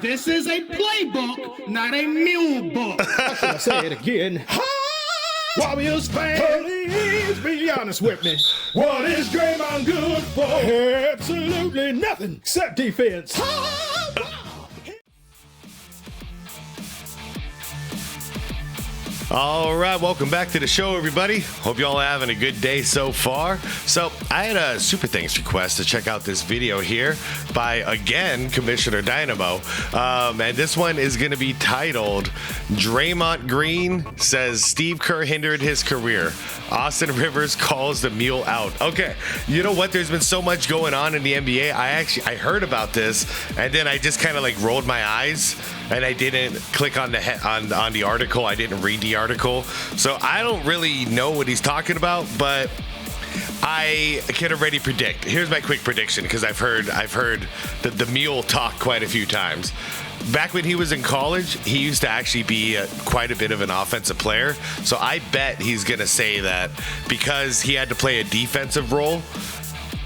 This is a playbook, not a mule book. How should I say it again? Warriors fans, please be honest with me. What is Draymond good for? Absolutely nothing except defense. All right, welcome back to the show, everybody. Hope y'all are having a good day so far. So I had a super thanks request to check out this video here by, again, Commissioner Dynamo. And this one is going to be titled, Draymond Green says Steve Kerr hindered his career. Austin Rivers calls the Mule out. Okay, you know what? There's been so much going on in the NBA. I heard about this, and then I just kind of like rolled my eyes, and I didn't click on the article. I didn't read the article, so I don't really know what he's talking about, but I can already predict. Here's my quick prediction, because I've heard the Mule talk quite a few times. Back when he was in college, he used to actually be quite a bit of an offensive player, so I bet he's gonna say that because he had to play a defensive role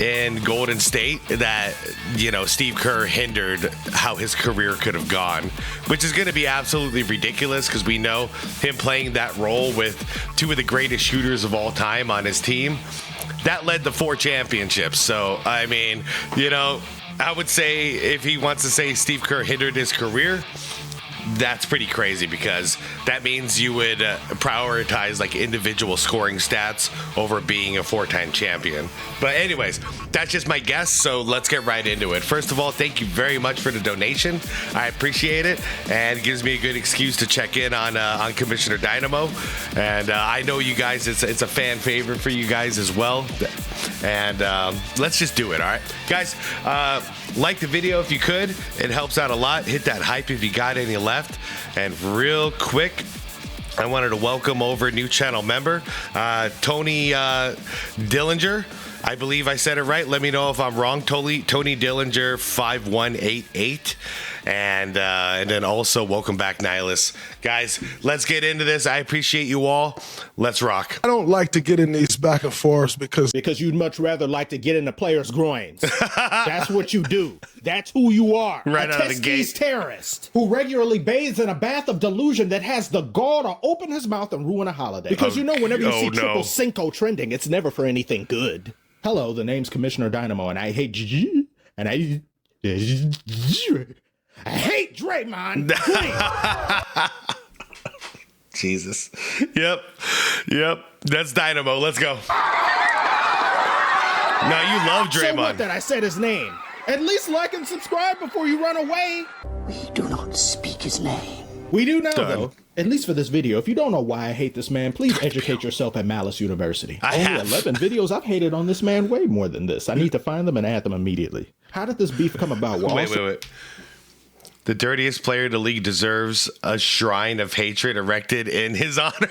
in Golden State, that, you know, Steve Kerr hindered how his career could have gone, which is going to be absolutely ridiculous because we know him playing that role with two of the greatest shooters of all time on his team. That led to 4 championships. So, I mean, you know, I would say if he wants to say Steve Kerr hindered his career, that's pretty crazy, because that means you would prioritize like individual scoring stats over being a 4-time champion. But anyways, that's just my guess, so let's get right into it. First of all, thank you very much for the donation. I appreciate it, and it gives me a good excuse to check in on Commissioner Dynamo. And I know you guys, it's a fan favorite for you guys as well. And let's just do it, all right? Guys, like the video if you could. It helps out a lot. Hit that hype if you got any left. And real quick, I wanted to welcome over a new channel member, Tony Dillinger. I believe I said it right. Let me know if I'm wrong. Tony Dillinger 5188. And then also welcome back, Nihilus. Guys, let's get into this. I appreciate you all. Let's rock. I don't like to get in these back and forths because you'd much rather like to get in the players' groins. That's what you do. That's who you are. Right out of the gate. A terrorist who regularly bathes in a bath of delusion that has the gall to open his mouth and ruin a holiday. Because you know, whenever you see Triple Cinco trending, it's never for anything good. Hello, the name's Commissioner Dynamo, and I hate I hate Draymond. Jesus. Yep. That's Dynamo. Let's go. Now you love Draymond. So what that I said his name? At least like and subscribe before you run away. We do not speak his name. We do now, though. At least for this video. If you don't know why I hate this man, please educate yourself at Malice University. Only 11 videos. I've hated on this man way more than this. I need to find them and add them immediately. How did this beef come about? Wait. The dirtiest player in the league deserves a shrine of hatred erected in his honor.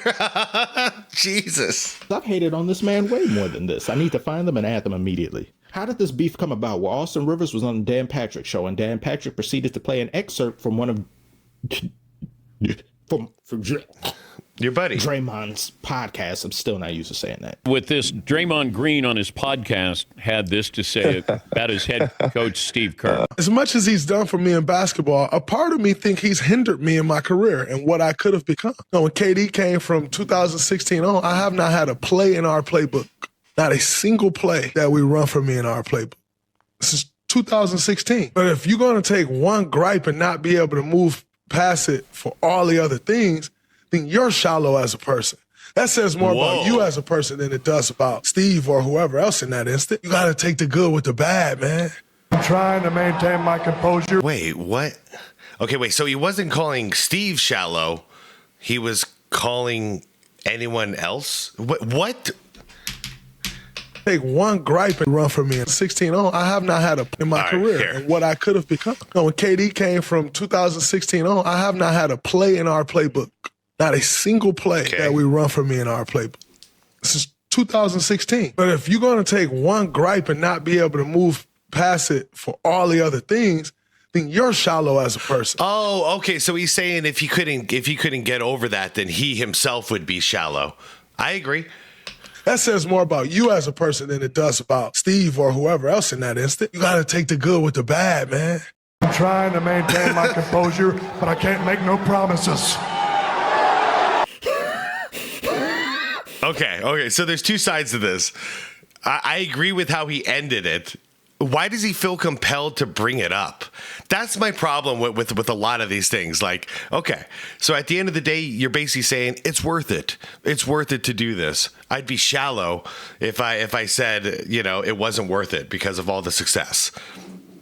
Jesus. I've hated on this man way more than this. I need to find them and add them immediately. How did this beef come about? Well, Austin Rivers was on the Dan Patrick show, and Dan Patrick proceeded to play an excerpt from one of from your buddy Draymond's podcast. I'm still not used to saying that. With this, Draymond Green on his podcast had this to say about his head coach, Steve Kerr. As much as he's done for me in basketball, a part of me think he's hindered me in my career and what I could have become. You know, when KD came from 2016 on, I have not had a play in our playbook. Not a single play that we run for me in our playbook. This is 2016. But if you're going to take one gripe and not be able to move past it for all the other things, then you're shallow as a person. That says more about you as a person than it does about Steve or whoever else in that instant. You got to take the good with the bad, man. I'm trying to maintain my composure. Wait, what? Okay, wait, so he wasn't calling Steve shallow. He was calling anyone else? What? Take one gripe and run for me in 16 on. I have not had a in my career and what I could have become. You know, when KD came from 2016 on, I have not had a play in our playbook. Not a single play that we run for me in our playbook. This is 2016. But if you're going to take one gripe and not be able to move past it for all the other things, then you're shallow as a person. Oh, okay. So he's saying if he couldn't get over that, then he himself would be shallow. I agree. That says more about you as a person than it does about Steve or whoever else in that instant. You got to take the good with the bad, man. I'm trying to maintain my composure, but I can't make no promises. Okay. So there's two sides to this. I agree with how he ended it. Why does he feel compelled to bring it up? That's my problem with a lot of these things. Like, okay, so at the end of the day, you're basically saying it's worth it. It's worth it to do this. I'd be shallow if I said, it wasn't worth it because of all the success.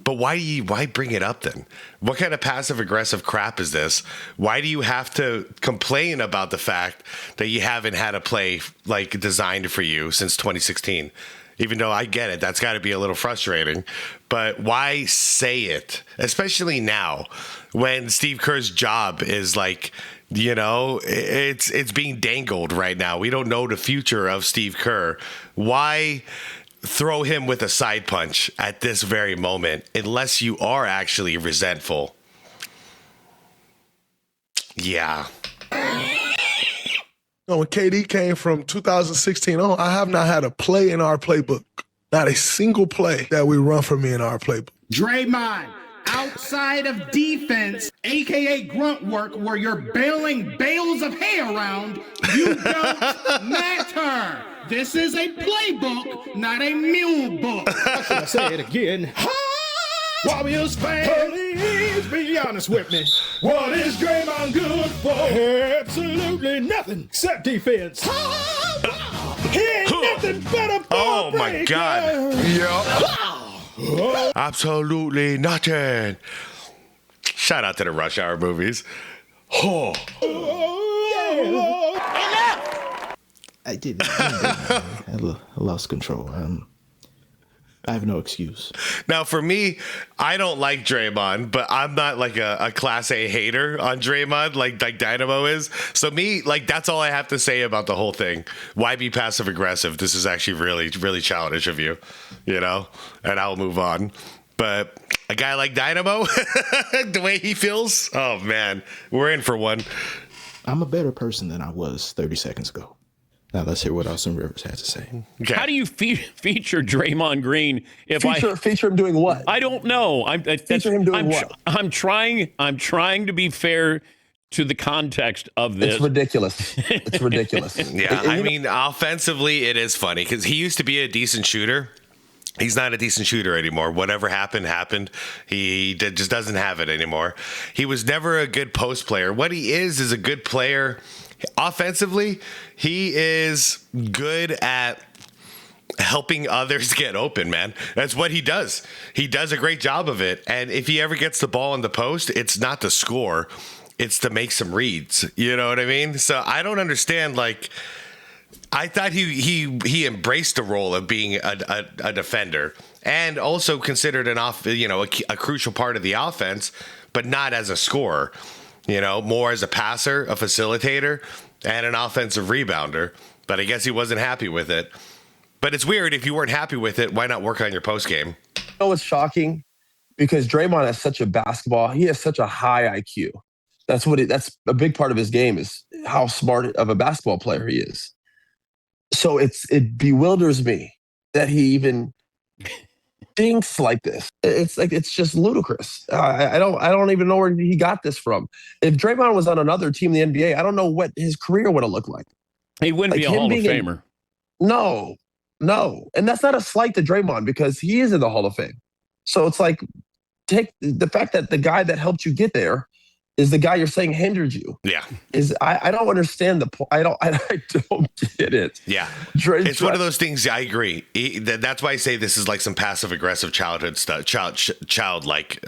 But why bring it up then? What kind of passive aggressive crap is this? Why do you have to complain about the fact that you haven't had a play like designed for you since 2016? Even though I get it, that's got to be a little frustrating. But why say it? Especially now when Steve Kerr's job is like, it's being dangled right now. We don't know the future of Steve Kerr. Why throw him with a side punch at this very moment unless you are actually resentful? Yeah. When KD came from 2016 on, I have not had a play in our playbook. Not a single play that we run for me in our playbook. Draymond, outside of defense, aka grunt work, where you're bailing bales of hay around, you don't matter. This is a playbook, not a mule book. How should I say it again? Warriors fans, please be honest with me. What is Draymond good for? Absolutely nothing except defense. He ain't nothing but a ball Oh my God. Yeah. Absolutely nothing. Shout out to the Rush Hour movies. Oh. I did. I lost control. I have no excuse. Now, for me, I don't like Draymond, but I'm not like a Class A hater on Draymond like Dynamo is. So me, that's all I have to say about the whole thing. Why be passive aggressive? This is actually really, really childish of you, and I'll move on. But a guy like Dynamo, the way he feels, oh man, we're in for one. I'm a better person than I was 30 seconds ago. Now let's hear what Austin Rivers has to say. Okay. How do you feature Draymond Green? Feature him doing what? I don't know. Feature him doing what? I'm trying to be fair to the context of this. It's ridiculous. It's ridiculous. Yeah, I mean, offensively, it is funny because he used to be a decent shooter. He's not a decent shooter anymore. Whatever happened. He just doesn't have it anymore. He was never a good post player. What he is a good player. Offensively, he is good at helping others get open, man. That's what he does. He does a great job of it. And if he ever gets the ball in the post, it's not to score. It's to make some reads. You know what I mean? So I don't understand. I thought he embraced the role of being a defender and also considered a crucial part of the offense, but not as a scorer. More as a passer, a facilitator, and an offensive rebounder. But I guess he wasn't happy with it. But it's weird. If you weren't happy with it, why not work on your post game? It's shocking because Draymond has such he has such a high IQ. That's a big part of his game is how smart of a basketball player he is. So it bewilders me that he even thinks like this. It's just ludicrous. I don't even know where he got this from. If Draymond was on another team in the NBA, I don't know what his career would have looked like. He wouldn't be a Hall of Famer. No. And that's not a slight to Draymond because he is in the Hall of Fame. So it's take the fact that the guy that helped you get there is the guy you're saying hindered you. Yeah. I don't understand the point. I don't get it. Yeah. It's one of those things. I agree. That's why I say this is like some passive aggressive childhood stuff, childlike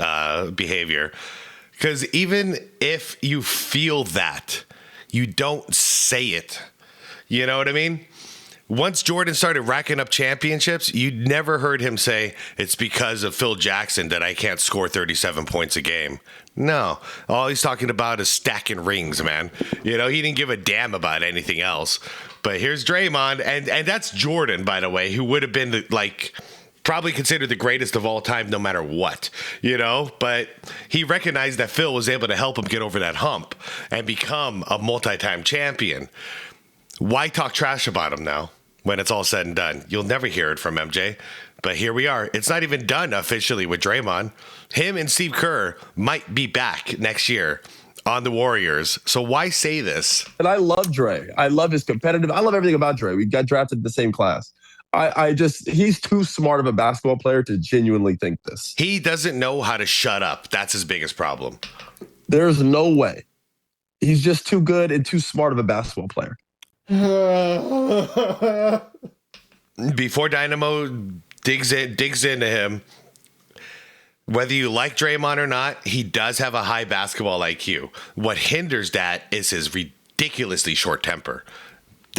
behavior. Because even if you feel that, you don't say it. You know what I mean? Once Jordan started racking up championships, you never heard him say, it's because of Phil Jackson that I can't score 37 points a game. No. All he's talking about is stacking rings, man. He didn't give a damn about anything else. But here's Draymond, and that's Jordan, by the way, who would have been, probably considered the greatest of all time no matter what, But he recognized that Phil was able to help him get over that hump and become a multi-time champion. Why talk trash about him now? when it's all said and done. You'll never hear it from MJ. But here we are. It's not even done officially with Draymond. Him and Steve Kerr might be back next year on the Warriors. So why say this? And I love Dre. I love his competitive. I love everything about Dre. We got drafted in the same class. He's too smart of a basketball player to genuinely think this. He doesn't know how to shut up. That's his biggest problem. There's no way. He's just too good and too smart of a basketball player. Before Dynamo digs into him, whether you like Draymond or not, he does have a high basketball IQ. What hinders that is his ridiculously short temper.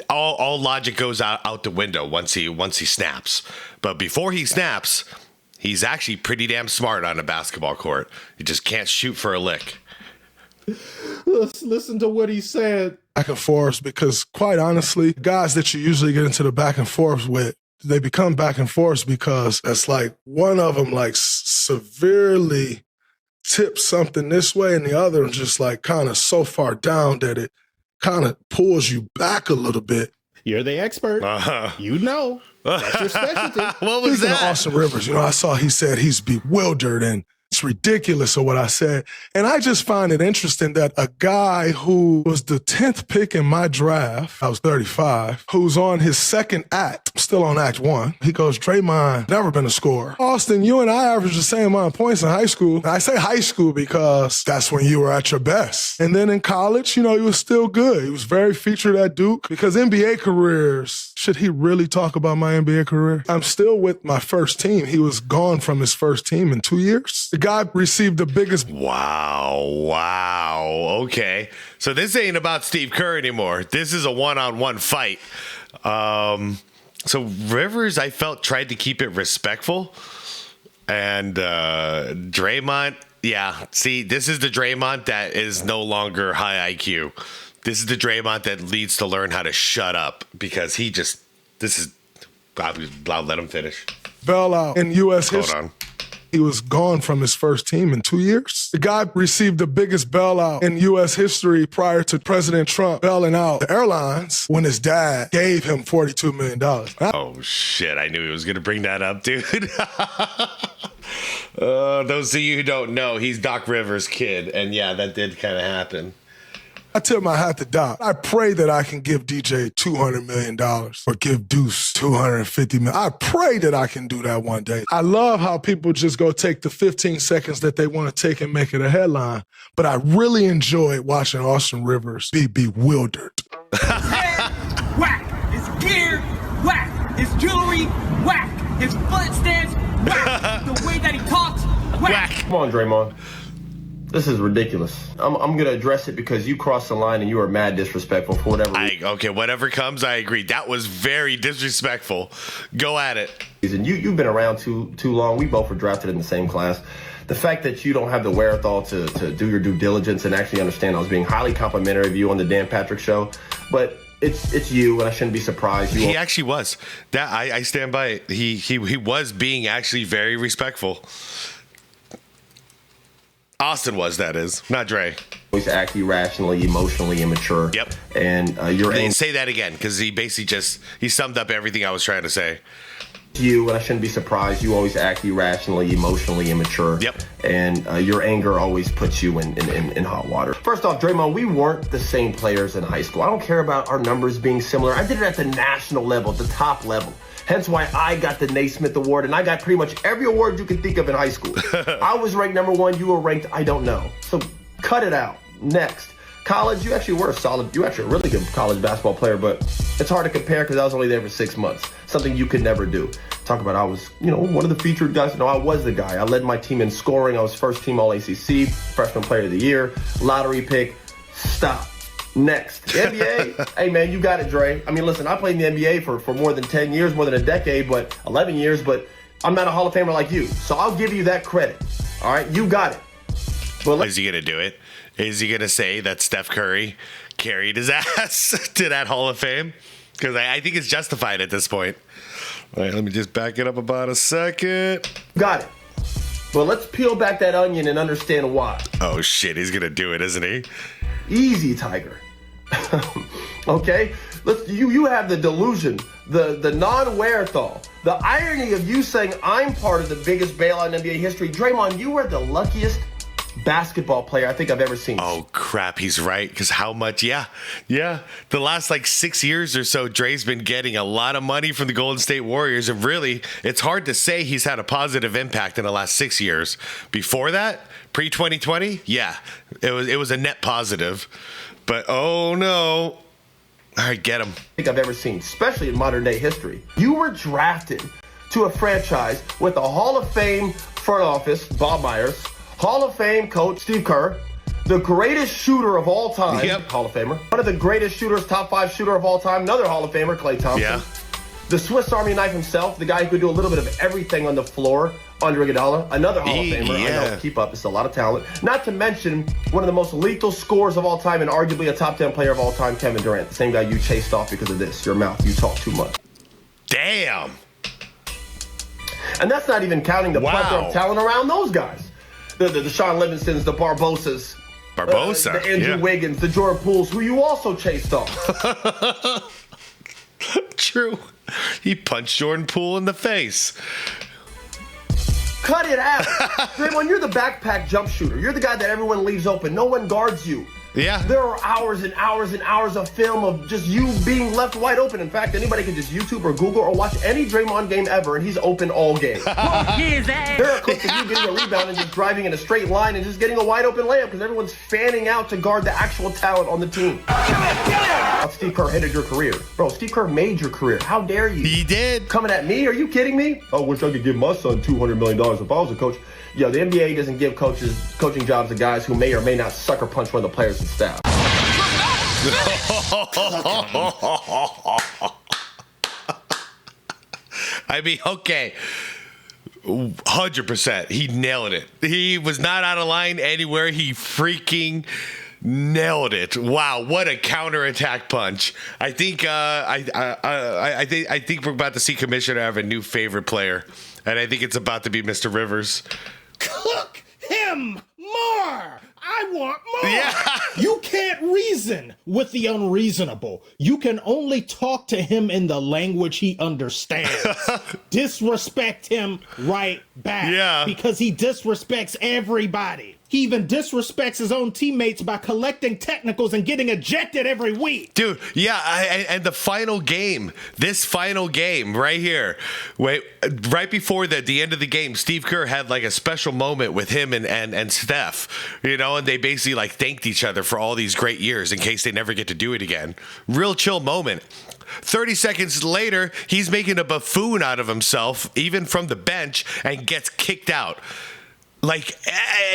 All logic goes out the window once he snaps. But before he snaps, he's actually pretty damn smart on a basketball court. He just can't shoot for a lick. Let's listen to what he said. Back and forth, because quite honestly, guys that you usually get into the back and forth with, they become back and forth because it's like one of them like severely tips something this way and the other just like kind of so far down that it kind of pulls you back a little bit. You're the expert. You know. That's your specialty. What was Speaking that? of Austin Rivers, I saw he said he's bewildered and it's ridiculous of what I said. And I just find it interesting that a guy who was the 10th pick in my draft, I was 35, who's on his second act, still on act 1. He goes, Draymond, never been a scorer. Austin, you and I averaged the same amount of points in high school. And I say high school because that's when you were at your best. And then in college, he was still good. He was very featured at Duke because NBA careers, should he really talk about my NBA career? I'm still with my first team. He was gone from his first team in 2 years. The guy received the biggest. Wow. Okay. So this ain't about Steve Kerr anymore. This is a one-on-one fight. So Rivers, I felt, tried to keep it respectful. And Draymond, yeah. See, this is the Draymond that is no longer high IQ. This is the Draymond that needs to learn how to shut up because I'll let him finish. Bailout in U.S. Hold history. on. He was gone from his first team in 2 years. The guy received the biggest bailout in U.S. history prior to President Trump bailing out the airlines when his dad gave him $42 million. Oh, shit. I knew he was going to bring that up, dude. Those of you who don't know, he's Doc Rivers' kid. And yeah, that did kind of happen. I tip my hat to Doc. I pray that I can give DJ $200 million or give Deuce $250 million. I pray that I can do that one day. I love how people just go take the 15 seconds that they want to take and make it a headline. But I really enjoyed watching Austin Rivers be bewildered. Whack. His gear, whack. His jewelry, whack. His foot stance, whack. The way that he talks, whack. Come on, Draymond. This is ridiculous. I'm going to address it because you crossed the line and you are mad disrespectful for whatever reason. Okay, whatever comes, I agree. That was very disrespectful. Go at it. You've been around too long. We both were drafted in the same class. The fact that you don't have the wherewithal to do your due diligence and actually understand I was being highly complimentary of you on the Dan Patrick show, but it's you, and I shouldn't be surprised. He actually was. That I stand by it. He was being actually very respectful. Austin was, that is, not Dre. Always act irrationally, emotionally immature. Yep. And you're say that again, because he basically he summed up everything I was trying to say. You, and I shouldn't be surprised, you always act irrationally, emotionally immature. Yep. And your anger always puts you in hot water. First off, Draymond, we weren't the same players in high school. I don't care about our numbers being similar. I did it at the national level, the top level. Hence why I got the Naismith Award, and I got pretty much every award you can think of in high school. I was ranked number 1, you were ranked, I don't know. So cut it out. Next. College, you actually were a really good college basketball player, but it's hard to compare because I was only there for 6 months. Something you could never do. Talk about I was, one of the featured guys. No, I was the guy. I led my team in scoring. I was first team All-ACC, freshman player of the year, lottery pick. Stop. Next. NBA, hey man, you got it, Dre. I mean, listen, I played in the NBA for more than 10 years, more than a decade, but 11 years, but I'm not a Hall of Famer like you. So I'll give you that credit. All right, you got it. But is he going to do it? Is he going to say that Steph Curry carried his ass to that Hall of Fame? Because I think it's justified at this point. All right, let me just back it up about a second. Got it. But let's peel back that onion and understand why. Oh, shit, he's going to do it, isn't he? Easy, Tiger. Okay? you have the delusion, the non-wherewithal, the irony of you saying I'm part of the biggest bailout in NBA history. Draymond, you are the luckiest basketball player I think I've ever seen. Oh crap, he's right. Because how much? Yeah. The last like 6 years or so, Dre's been getting a lot of money from the Golden State Warriors, and really, it's hard to say he's had a positive impact in the last 6 years. Before that, pre-2020, yeah, it was a net positive. But oh no. All right, get him. I think I've ever seen, especially in modern day history. You were drafted to a franchise with a Hall of Fame front office, Bob Myers, Hall of Fame coach, Steve Kerr, the greatest shooter of all time, Hall of Famer, one of the greatest shooters, top 5 shooter of all time, another Hall of Famer, Klay Thompson, the Swiss Army knife himself, the guy who could do a little bit of everything on the floor, Andre Iguodala, another Hall of Famer. I know, keep up, it's a lot of talent. Not to mention one of the most lethal scorers of all time and arguably a top 10 player of all time, Kevin Durant, the same guy you chased off because of this, your mouth, you talk too much. Damn. And that's not even counting the plethora of talent around those guys. The Sean Livingstons, the Barbosas, the Andrew Wiggins, the Jordan Pooles, who you also chased off. True. He punched Jordan Poole in the face. Cut it out. Draymond, you're the backpack jump shooter. You're the guy that everyone leaves open. No one guards you. Yeah. There are hours and hours and hours of film of just you being left wide open. In fact, anybody can just YouTube or Google or watch any Draymond game ever, and he's open all game. There are clips of you getting a rebound and just driving in a straight line and just getting a wide open layup because everyone's fanning out to guard the actual talent on the team. Steve Kerr ended your career. Bro, Steve Kerr made your career. How dare you? He did. Coming at me? Are you kidding me? I wish I could give my son $200 million if I was a coach. Yo, the NBA doesn't give coaching jobs to guys who may or may not sucker punch one of the players and staff. I mean, okay. 100%. He nailed it. He was not out of line anywhere. He freaking nailed it. Wow, what a counterattack punch. I think I think we're about to see Commissioner have a new favorite player. And I think it's about to be Mr. Rivers. Cook him more! I want more! Yeah. You can't reason with the unreasonable. You can only talk to him in the language he understands. Disrespect him right back. Yeah. Because he disrespects everybody. He even disrespects his own teammates by collecting technicals and getting ejected every week. Dude, yeah, and the final game, this final game right here, right before the end of the game, Steve Kerr had like a special moment with him and Steph, you know, and they basically like thanked each other for all these great years in case they never get to do it again. Real chill moment. 30 seconds later, he's making a buffoon out of himself, even from the bench, and gets kicked out. Like,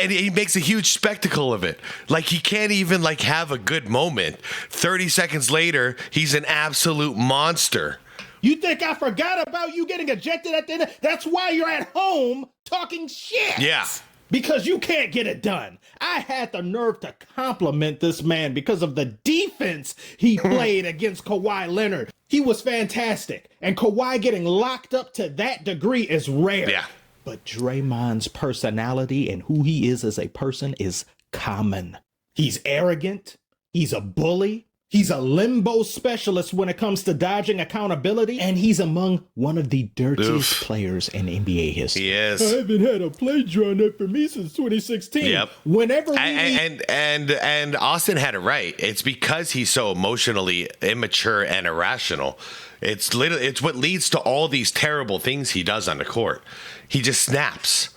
and he makes a huge spectacle of it. Like, he can't even, like, have a good moment. 30 seconds later, he's an absolute monster. You think I forgot about you getting ejected at the end? That's why you're at home talking shit. Yeah. Because you can't get it done. I had the nerve to compliment this man because of the defense he played against Kawhi Leonard. He was fantastic. And Kawhi getting locked up to that degree is rare. Yeah. But Draymond's personality and who he is as a person is common. He's arrogant. He's a bully. He's a limbo specialist when it comes to dodging accountability. And he's among one of the dirtiest players in NBA history. He is. I haven't had a play drawn up for me since 2016. Yep. Whenever we and Austin had it right. It's because he's so emotionally immature and irrational. It's what leads to all these terrible things he does on the court. He just snaps.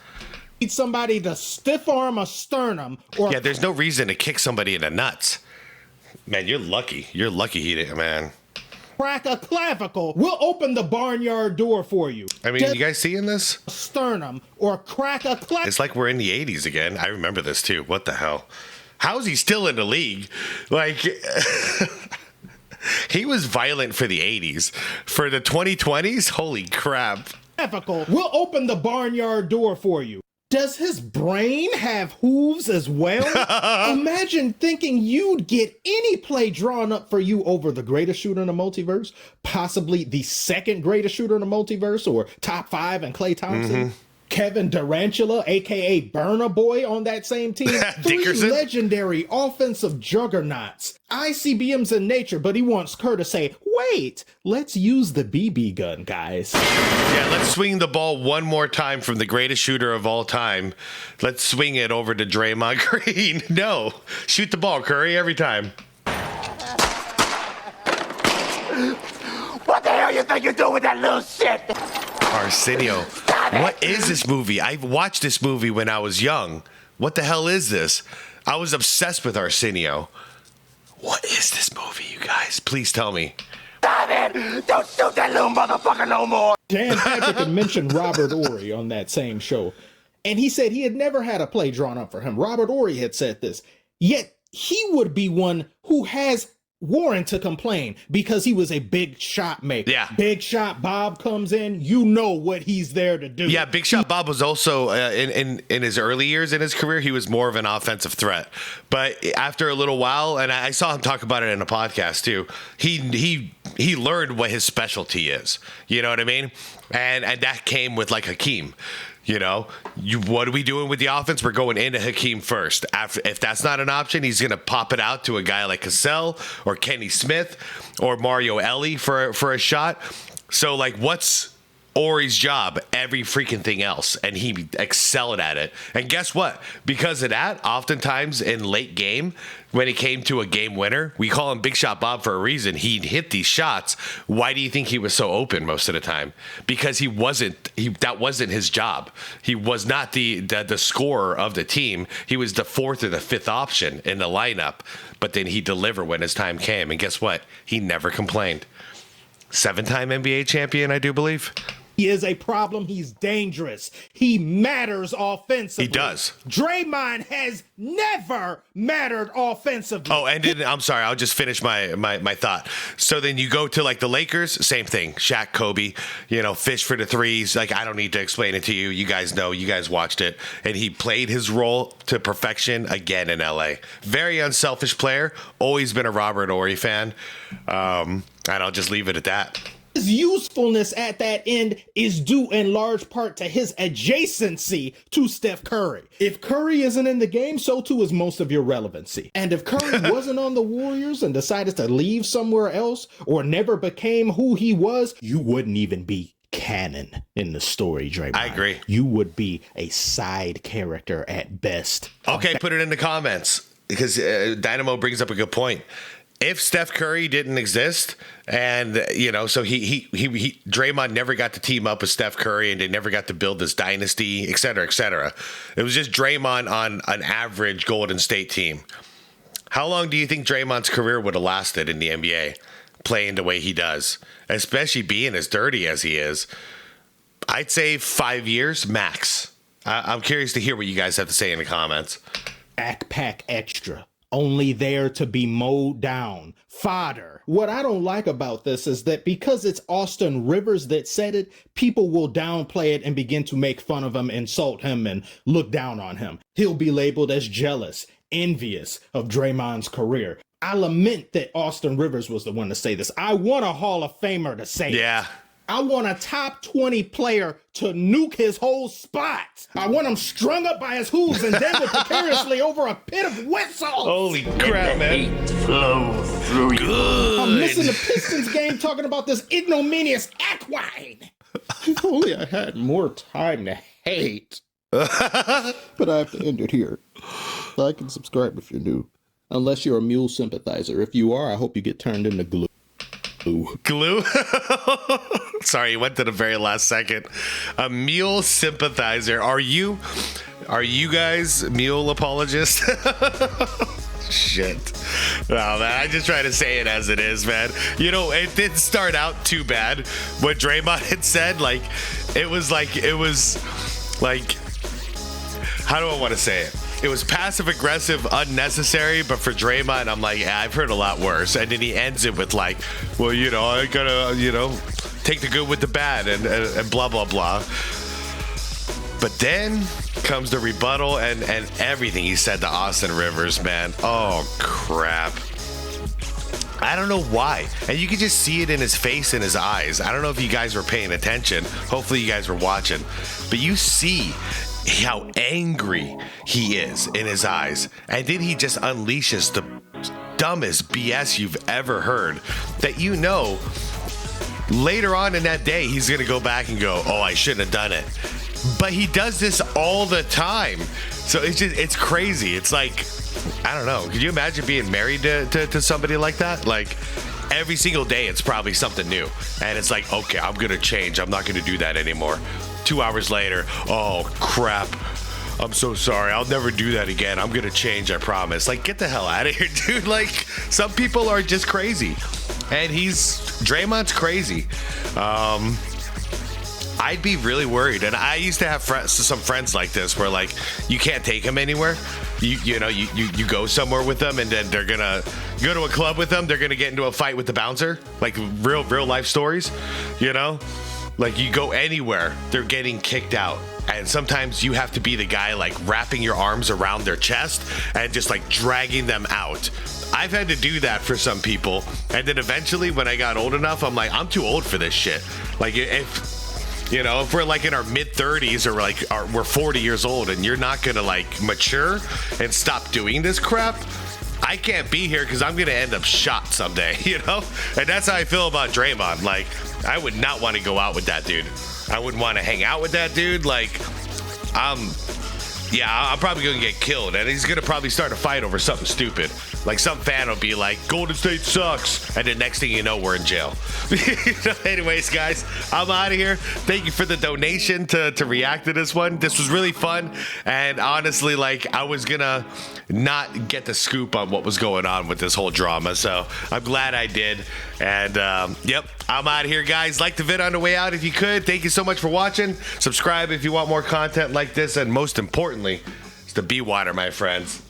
Need somebody to stiff arm a sternum or there's no reason to kick somebody in the nuts. Man, you're lucky. You're lucky he didn't, man. Crack a clavicle. We'll open the barnyard door for you. I mean, you guys seeing this? Sternum or crack a clavicle. It's like we're in the 80s again. I remember this too. What the hell? How is he still in the league? Like, he was violent for the 80s. For the 2020s, holy crap. We'll open the barnyard door for you. Does his brain have hooves as well? Imagine thinking you'd get any play drawn up for you over the greatest shooter in the multiverse, possibly the second greatest shooter in the multiverse, or top 5 and Klay Thompson. Kevin Durantula, a.k.a. Burna Boy, on that same team. 3 legendary offensive juggernauts. ICBM's in nature, but he wants Kerr to say, wait, let's use the BB gun, guys. Yeah, let's swing the ball one more time from the greatest shooter of all time. Let's swing it over to Draymond Green. No, shoot the ball, Curry, every time. What the hell you think you're doing with that little shit? Arsenio. What is this movie? I watched this movie when I was young. What the hell is this? I was obsessed with Arsenio. What is this movie, you guys? Please tell me. Stop it! Don't shoot that little motherfucker no more! Dan Patrick had mentioned Robert Horry on that same show, and he said he had never had a play drawn up for him. Robert Horry had said this, yet he would be one who has warrant to complain because he was a big shot maker. Yeah. Big Shot Bob comes in, you know what he's there to do. Yeah, Big Shot Bob was also in his early years in his career, he was more of an offensive threat. But after a little while, and I saw him talk about it in a podcast too, he learned what his specialty is. You know what I mean? And that came with like Hakeem. You know, what are we doing with the offense? We're going into Hakeem first. If that's not an option, he's going to pop it out to a guy like Cassell or Kenny Smith or Mario Ellie for a shot. So, like, what's Horry's job? Every freaking thing else. And he excelled at it. And guess what? Because of that, oftentimes in late game, when it came to a game winner, we call him Big Shot Bob for a reason. He'd hit these shots. Why do you think he was so open most of the time? Because that wasn't his job. He was not the scorer of the team. He was the fourth or the fifth option in the lineup. But then he delivered when his time came. And guess what? He never complained. 7-time NBA champion, I do believe. He is a problem. He's dangerous. He matters offensively. He does. Draymond has never mattered offensively. Oh, and then, I'm sorry, I'll just finish my thought. So then you go to like the Lakers, same thing. Shaq, Kobe, fish for the threes. Like, I don't need to explain it to you. You guys know. You guys watched it. And he played his role to perfection again in LA. Very unselfish player. Always been a Robert Horry fan. And I'll just leave it at that. His usefulness at that end is due in large part to his adjacency to Steph Curry. If Curry isn't in the game, so too is most of your relevancy. And if Curry wasn't on the Warriors and decided to leave somewhere else or never became who he was, you wouldn't even be canon in the story, Draymond. I agree. You would be a side character at best. Okay, put it in the comments because Dynamo brings up a good point. If Steph Curry didn't exist, and so Draymond never got to team up with Steph Curry, and they never got to build this dynasty, et cetera, et cetera. It was just Draymond on an average Golden State team. How long do you think Draymond's career would have lasted in the NBA, playing the way he does, especially being as dirty as he is? I'd say 5 years max. I'm curious to hear what you guys have to say in the comments. Backpack extra. Only there to be mowed down. Fodder. What I don't like about this is that because it's Austin Rivers that said it, people will downplay it and begin to make fun of him, insult him, and look down on him. He'll be labeled as jealous, envious of Draymond's career. I lament that Austin Rivers was the one to say this. I want a Hall of Famer to say it. I want a top 20 player to nuke his whole spot. I want him strung up by his hooves and dangled precariously over a pit of whistles. Holy crap, man. Flow through you. Good. I'm missing the Pistons game talking about this ignominious Aquine. If only I had more time to hate. But I have to end it here. Like and subscribe if you're new. Unless you're a Mule sympathizer. If you are, I hope you get turned into glue. Glue? Sorry, you went to the very last second. A Mule sympathizer. Are you guys Mule apologists? Shit. No, man, I just try to say it as it is, man. It didn't start out too bad. What Draymond had said, it was like, how do I want to say it? It was passive-aggressive, unnecessary, but for Draymond, I'm like, yeah, I've heard a lot worse. And then he ends it with I gotta, take the good with the bad and blah, blah, blah. But then comes the rebuttal and everything he said to Austin Rivers, man. Oh, crap. I don't know why. And you can just see it in his face and his eyes. I don't know if you guys were paying attention. Hopefully you guys were watching. But you see how angry he is in his eyes. And then he just unleashes dumbest BS you've ever heard that you know later on in that day he's going to go back and go, oh, I shouldn't have done it. But he does this all the time. So it's crazy. It's like, I don't know. Could you imagine being married to somebody like that? Like, every single day it's probably something new. And it's like, okay, I'm going to change. I'm not going to do that anymore. 2 hours later, oh, crap. I'm so sorry. I'll never do that again. I'm going to change, I promise. Like, get the hell out of here, dude. Like, some people are just crazy. And Draymond's crazy. I'd be really worried. And I used to have some friends like this where, like, you can't take them anywhere. You go somewhere with them, and then they're going to go to a club with them. They're going to get into a fight with the bouncer. Like, real life stories, you know? Like, you go anywhere, they're getting kicked out. And sometimes you have to be the guy, like, wrapping your arms around their chest and just, like, dragging them out. I've had to do that for some people. And then eventually, when I got old enough, I'm like, I'm too old for this shit. Like, if we're, like, in our mid-30s or, like, we're 40 years old and you're not going to, like, mature and stop doing this crap, I can't be here because I'm going to end up shot someday, you know? And that's how I feel about Draymond. Like, I would not want to go out with that dude. I wouldn't want to hang out with that dude. Like, I'm probably going to get killed. And he's going to probably start a fight over something stupid. Like, some fan will be like, Golden State sucks. And the next thing you know, we're in jail. Anyways, guys, I'm out of here. Thank you for the donation to react to this one. This was really fun. And honestly, like, I was going to not get the scoop on what was going on with this whole drama. So I'm glad I did. And, yep, I'm out of here, guys. Like the vid on the way out if you could. Thank you so much for watching. Subscribe if you want more content like this. And most importantly, it's the be water, my friends.